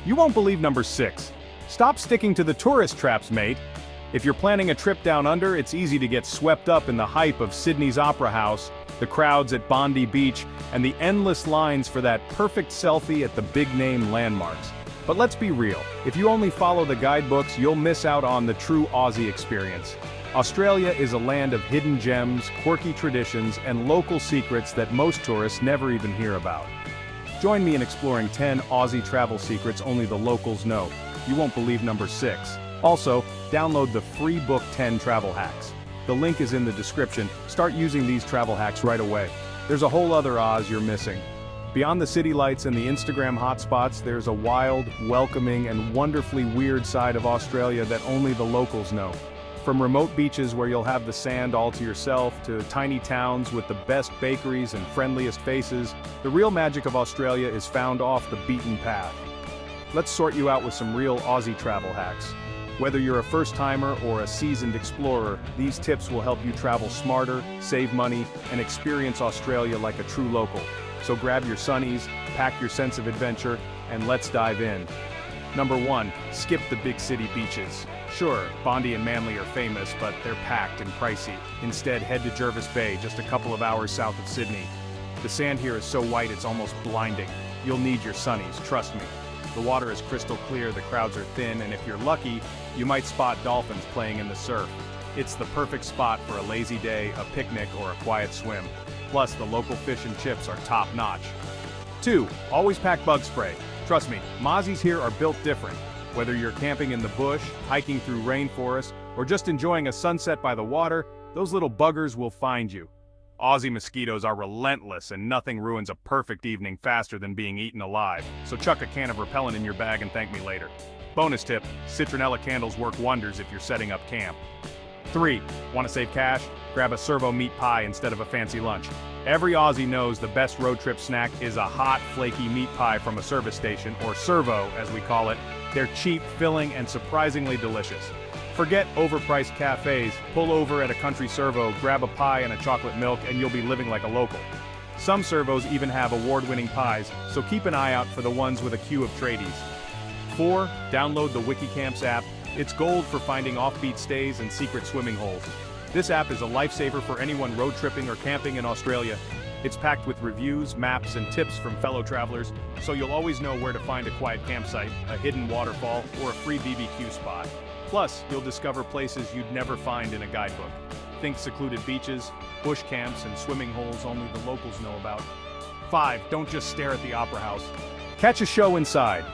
You won't believe number 6. Stop sticking to the tourist traps, mate. If you're planning a trip down under, it's easy to get swept up in the hype of Sydney's Opera House, the crowds at Bondi Beach, and the endless lines for that perfect selfie at the big-name landmarks. But let's be real, if you only follow the guidebooks, you'll miss out on the true Aussie experience. Australia is a land of hidden gems, quirky traditions, and local secrets that most tourists never even hear about. Join me in exploring 10 Aussie travel secrets only the locals know. You won't believe number 6. Also, download the free book 10 Travel Hacks. The link is in the description. Start using these travel hacks right away. There's a whole other Oz you're missing. Beyond the city lights and the Instagram hotspots, there's a wild, welcoming, and wonderfully weird side of Australia that only the locals know. From remote beaches where you'll have the sand all to yourself, to tiny towns with the best bakeries and friendliest faces, the real magic of Australia is found off the beaten path. Let's sort you out with some real Aussie travel hacks. Whether you're a first-timer or a seasoned explorer, these tips will help you travel smarter, save money, and experience Australia like a true local. So grab your sunnies, pack your sense of adventure, and let's dive in. Number 1, skip the big city beaches. Sure, Bondi and Manly are famous, but they're packed and pricey. Instead, head to Jervis Bay, just a couple of hours south of Sydney. The sand here is so white it's almost blinding. You'll need your sunnies, trust me. The water is crystal clear, the crowds are thin, and if you're lucky, you might spot dolphins playing in the surf. It's the perfect spot for a lazy day, a picnic, or a quiet swim. Plus, the local fish and chips are top-notch. 2, always pack bug spray. Trust me, mozzies here are built different. Whether you're camping in the bush, hiking through rainforests, or just enjoying a sunset by the water, those little buggers will find you. Aussie mosquitoes are relentless, and nothing ruins a perfect evening faster than being eaten alive, so chuck a can of repellent in your bag and thank me later. Bonus tip, citronella candles work wonders if you're setting up camp. 3, want to save cash? Grab a servo meat pie instead of a fancy lunch. Every Aussie knows the best road trip snack is a hot, flaky meat pie from a service station, or servo as we call it. They're cheap, filling, and surprisingly delicious. Forget overpriced cafes, pull over at a country servo, grab a pie and a chocolate milk, and you'll be living like a local. Some servos even have award-winning pies, so keep an eye out for the ones with a queue of tradies. 4, download the WikiCamps app. It's gold for finding offbeat stays and secret swimming holes. This app is a lifesaver for anyone road tripping or camping in Australia. It's packed with reviews, maps, and tips from fellow travelers, so you'll always know where to find a quiet campsite, a hidden waterfall, or a free BBQ spot. Plus, you'll discover places you'd never find in a guidebook. Think secluded beaches, bush camps, and swimming holes only the locals know about. 5, don't just stare at the Opera House. Catch a show inside.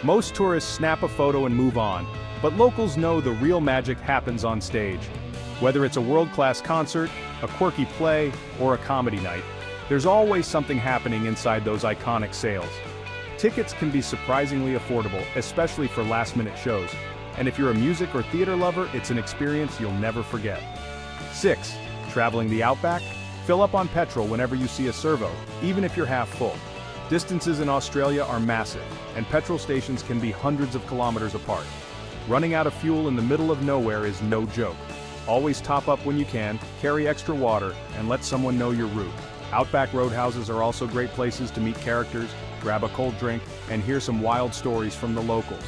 Most tourists snap a photo and move on, but locals know the real magic happens on stage. Whether it's a world-class concert, a quirky play, or a comedy night, there's always something happening inside those iconic sails. Tickets can be surprisingly affordable, especially for last-minute shows. And if you're a music or theater lover, it's an experience you'll never forget. 6, traveling the Outback? Fill up on petrol whenever you see a servo, even if you're half full. Distances in Australia are massive, and petrol stations can be hundreds of kilometers apart. Running out of fuel in the middle of nowhere is no joke. Always top up when you can, carry extra water, and let someone know your route. Outback roadhouses are also great places to meet characters, grab a cold drink, and hear some wild stories from the locals.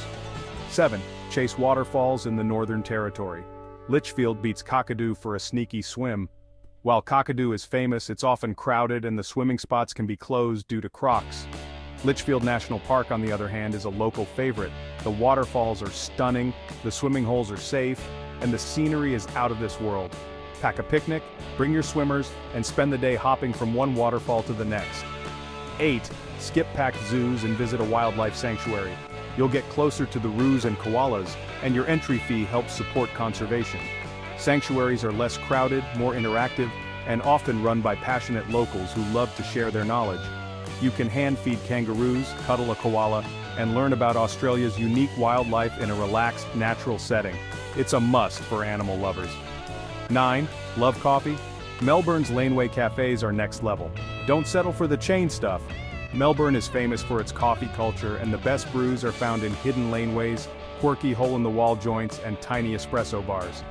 7, chase waterfalls in the Northern Territory. Litchfield beats Kakadu for a sneaky swim. While Kakadu is famous, it's often crowded and the swimming spots can be closed due to crocs. Litchfield National Park, on the other hand, is a local favorite. The waterfalls are stunning, the swimming holes are safe, and the scenery is out of this world. Pack a picnic, bring your swimmers, and spend the day hopping from one waterfall to the next. 8, skip packed zoos and visit a wildlife sanctuary. You'll get closer to the roos and koalas, and your entry fee helps support conservation. Sanctuaries are less crowded, more interactive, and often run by passionate locals who love to share their knowledge. You can hand-feed kangaroos, cuddle a koala, and learn about Australia's unique wildlife in a relaxed, natural setting. It's a must for animal lovers. 9, love coffee? Melbourne's laneway cafes are next level. Don't settle for the chain stuff. Melbourne is famous for its coffee culture, and the best brews are found in hidden laneways, quirky hole-in-the-wall joints, and tiny espresso bars.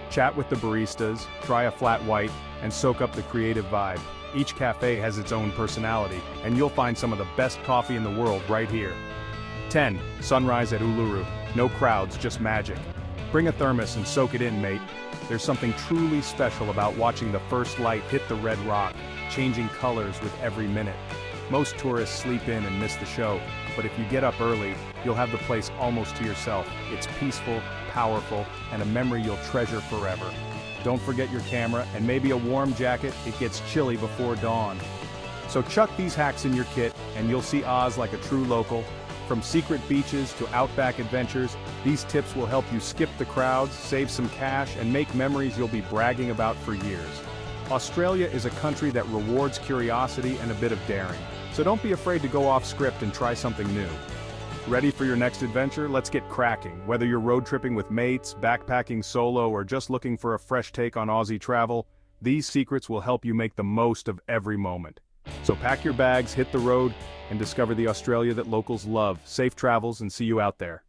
Chat with the baristas, try a flat white, and soak up the creative vibe. Each cafe has its own personality, and you'll find some of the best coffee in the world right here. 10. Sunrise at Uluru. No crowds, just magic. Bring a thermos and soak it in, mate. There's something truly special about watching the first light hit the red rock, changing colors with every minute. Most tourists sleep in and miss the show, but if you get up early, you'll have the place almost to yourself. It's peaceful, powerful, and a memory you'll treasure forever. Don't forget your camera and maybe a warm jacket. It gets chilly before dawn. So chuck these hacks in your kit and you'll see Oz like a true local. From secret beaches to Outback adventures, these tips will help you skip the crowds, save some cash, and make memories you'll be bragging about for years. Australia is a country that rewards curiosity and a bit of daring, so don't be afraid to go off script and try something new. Ready for your next adventure? Let's get cracking. Whether you're road tripping with mates, backpacking solo, or just looking for a fresh take on Aussie travel, these secrets will help you make the most of every moment. So pack your bags, hit the road, and discover the Australia that locals love. Safe travels and see you out there.